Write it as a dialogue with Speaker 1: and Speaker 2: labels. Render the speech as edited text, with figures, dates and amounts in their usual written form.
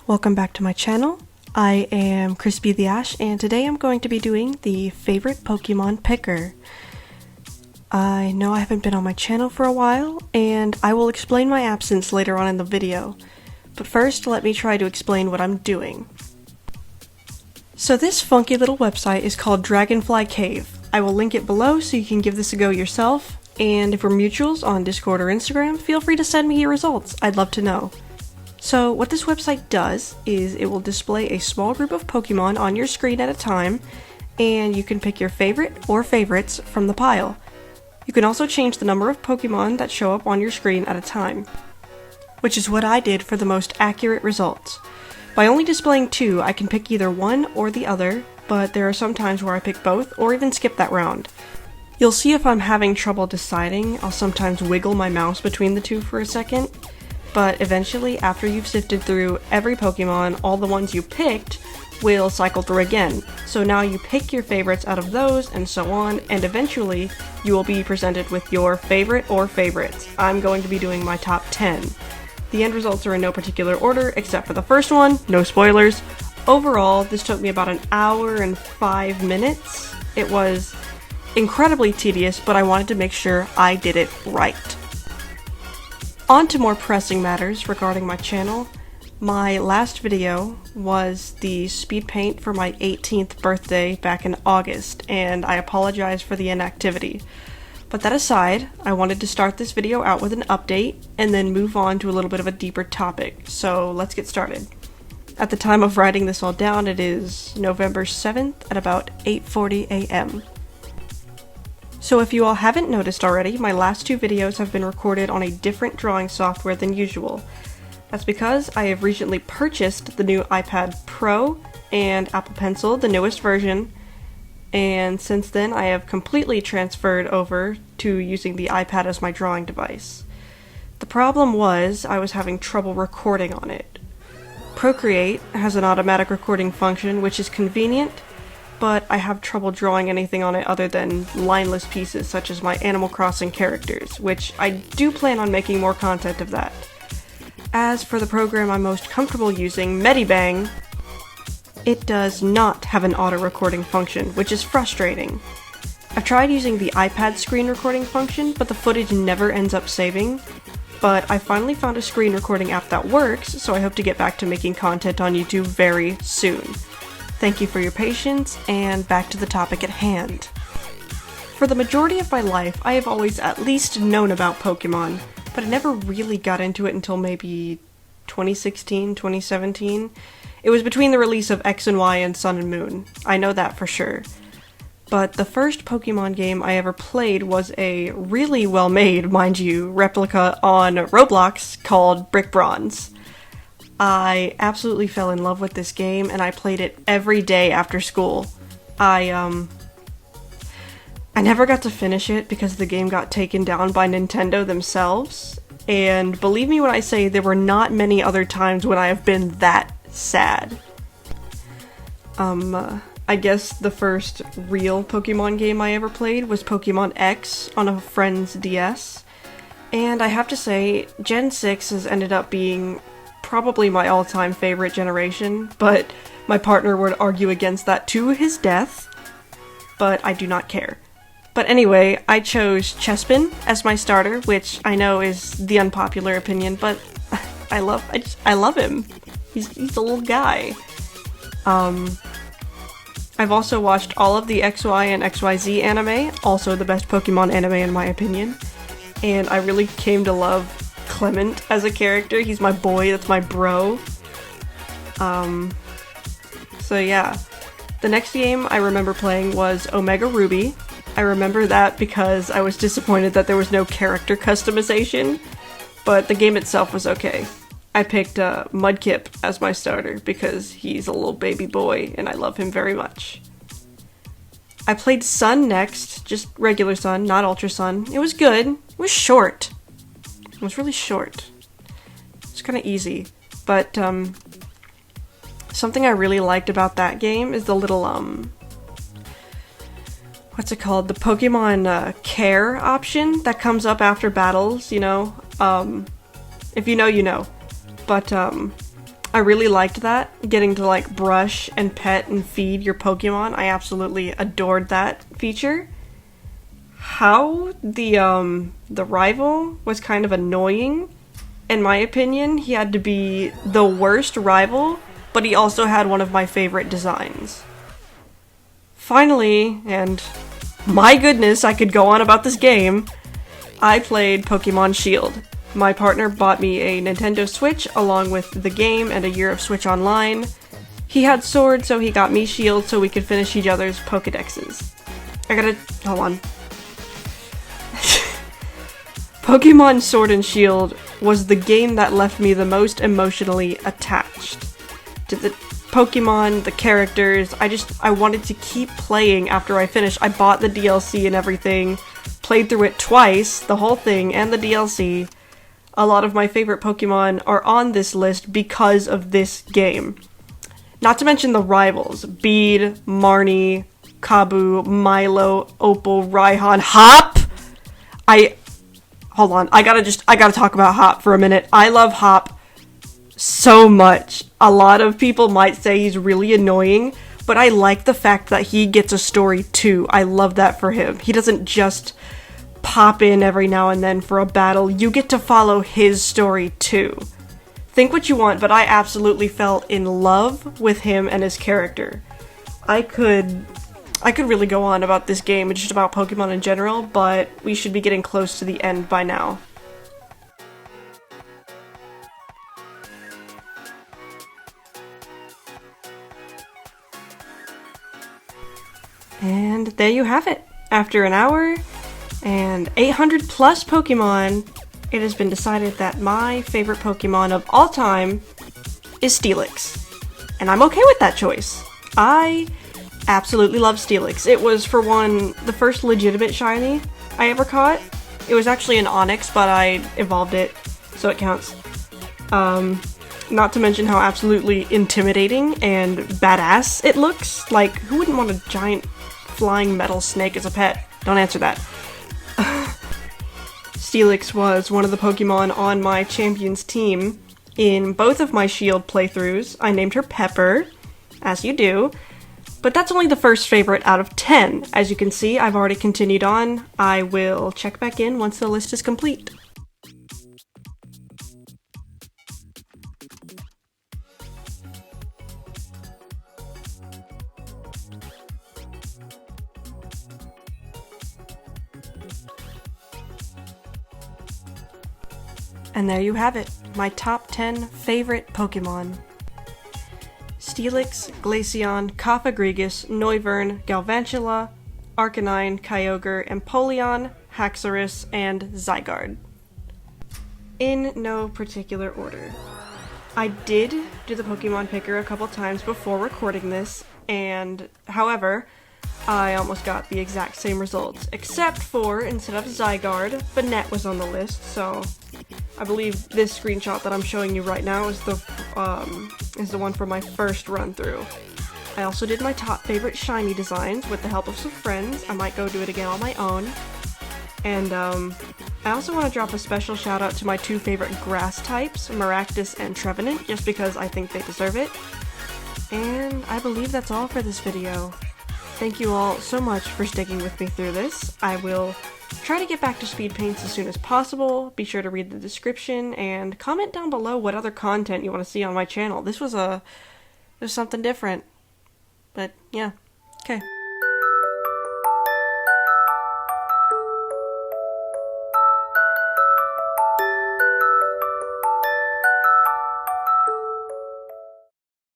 Speaker 1: Welcome back to my channel. I am Crisppy the Ashe, and today I'm going to be doing the favorite Pokemon picker. I know I haven't been on my channel for a while, and I will explain my absence later on in the video. But first, let me try to explain what I'm doing. So this funky little website is called Dragonfly Cave. I will link it below so you can give this a go yourself, and if we're mutuals on Discord or Instagram, feel free to send me your results. I'd love to know. So what this website does is it will display a small group of Pokemon on your screen at a time, and you can pick your favorite or favorites from the pile. You can also change the number of Pokemon that show up on your screen at a time, which is what I did for the most accurate results. By only displaying 2, I can pick either one or the other, but there are some times where I pick both or even skip that round. You'll see if I'm having trouble deciding, I'll sometimes wiggle my mouse between the two for a second. But eventually, after you've sifted through every Pokemon, all the ones you picked will cycle through again. So now you pick your favorites out of those, and so on, and eventually you will be presented with your favorite or favorites. I'm going to be doing my top 10. The end results are in no particular order, except for the first one, no spoilers. Overall, this took me about an hour and 5 minutes. It was incredibly tedious, but I wanted to make sure I did it right. On to more pressing matters regarding my channel. My last video was the speed paint for my 18th birthday back in August, and I apologize for the inactivity. But that aside, I wanted to start this video out with an update and then move on to a little bit of a deeper topic, so let's get started. At the time of writing this all down, it is November 7th at about 8:40 a.m. So if you all haven't noticed already, my last 2 videos have been recorded on a different drawing software than usual. That's because I have recently purchased the new iPad Pro and Apple Pencil, the newest version, and since then I have completely transferred over to using the iPad as my drawing device. The problem was I was having trouble recording on it. Procreate has an automatic recording function, which is convenient, but I have trouble drawing anything on it other than lineless pieces such as my Animal Crossing characters, which I do plan on making more content of that. As for the program I'm most comfortable using, Medibang, it does not have an auto-recording function, which is frustrating. I've tried using the iPad screen recording function, but the footage never ends up saving. But I finally found a screen recording app that works, so I hope to get back to making content on YouTube very soon. Thank you for your patience, and back to the topic at hand. For the majority of my life, I have always at least known about Pokemon, but I never really got into it until maybe 2016, 2017. It was between the release of X and Y and Sun and Moon. I know that for sure. But the first Pokemon game I ever played was a really well-made, mind you, replica on Roblox called Brick Bronze. I absolutely fell in love with this game, and I played it every day after school. I never got to finish it because the game got taken down by Nintendo themselves, and believe me when I say there were not many other times when I have been that sad. I guess the first real Pokemon game I ever played was Pokemon X on a friend's DS, and I have to say, Gen 6 has ended up being probably my all-time favorite generation, but my partner would argue against that to his death, but I do not care. But anyway, I chose Chespin as my starter, which I know is the unpopular opinion, but I love him. He's a little guy. I've also watched all of the XY and XYZ anime, also the best Pokemon anime in my opinion, and I really came to love Clement as a character. He's my boy, that's my bro. So yeah. The next game I remember playing was Omega Ruby. I remember that because I was disappointed that there was no character customization, but the game itself was okay. I picked Mudkip as my starter because he's a little baby boy and I love him very much. I played Sun next, just regular Sun, not Ultra Sun. It was good. It was short. It was really short. It's kind of easy, but something I really liked about that game is the little what's it called? The Pokemon care option that comes up after battles, you know? If you know, you know. But I really liked that, getting to like brush and pet and feed your Pokemon. I absolutely adored that feature. How the rival was kind of annoying, in my opinion. He had to be the worst rival, but he also had one of my favorite designs. Finally, and my goodness, I could go on about this game, I played Pokemon Shield. My partner bought me a Nintendo Switch along with the game and a year of Switch Online. He had Sword, so he got me Shield so we could finish each other's Pokedexes. Hold on. Pokemon Sword and Shield was the game that left me the most emotionally attached to the Pokemon, the characters. I wanted to keep playing after I finished. I bought the DLC and everything, played through it twice, the whole thing, and the DLC. A lot of my favorite Pokemon are on this list because of this game. Not to mention the rivals: Bede, Marnie, Kabu, Milo, Opal, Raihan, Hop! Hold on, I gotta talk about Hop for a minute. I love Hop so much. A lot of people might say he's really annoying, but I like the fact that he gets a story too. I love that for him. He doesn't just pop in every now and then for a battle. You get to follow his story too. Think what you want, but I absolutely fell in love with him and his character. I could really go on about this game and just about Pokemon in general, but we should be getting close to the end by now. And there you have it. After an hour and 800 plus Pokemon, it has been decided that my favorite Pokemon of all time is Steelix. And I'm okay with that choice. I absolutely love Steelix. It was, for one, the first legitimate shiny I ever caught. It was actually an Onyx, but I evolved it, so it counts. Not to mention how absolutely intimidating and badass it looks. Like, who wouldn't want a giant flying metal snake as a pet? Don't answer that. Steelix was one of the Pokemon on my Champions team in both of my Shield playthroughs. I named her Pepper, as you do. But that's only the first favorite out of 10. As you can see, I've already continued on. I will check back in once the list is complete. And there you have it, my top 10 favorite Pokemon. Steelix, Glaceon, Cofagrigus, Noivern, Galvantula, Arcanine, Kyogre, Empoleon, Haxorus, and Zygarde. In no particular order. I did do the Pokemon Picker a couple times before recording this, and however, I almost got the exact same results, except for, instead of Zygarde, Banette was on the list, so I believe this screenshot that I'm showing you right now is the one from my first run through. I also did my top favorite shiny designs with the help of some friends. I might go do it again on my own. And I also want to drop a special shout out to my two favorite grass types, Maractus and Trevenant, just because I think they deserve it. And I believe that's all for this video. Thank you all so much for sticking with me through this. I will try to get back to speed paints as soon as possible. Be sure to read the description and comment down below what other content you want to see on my channel. This was something different. But yeah, okay.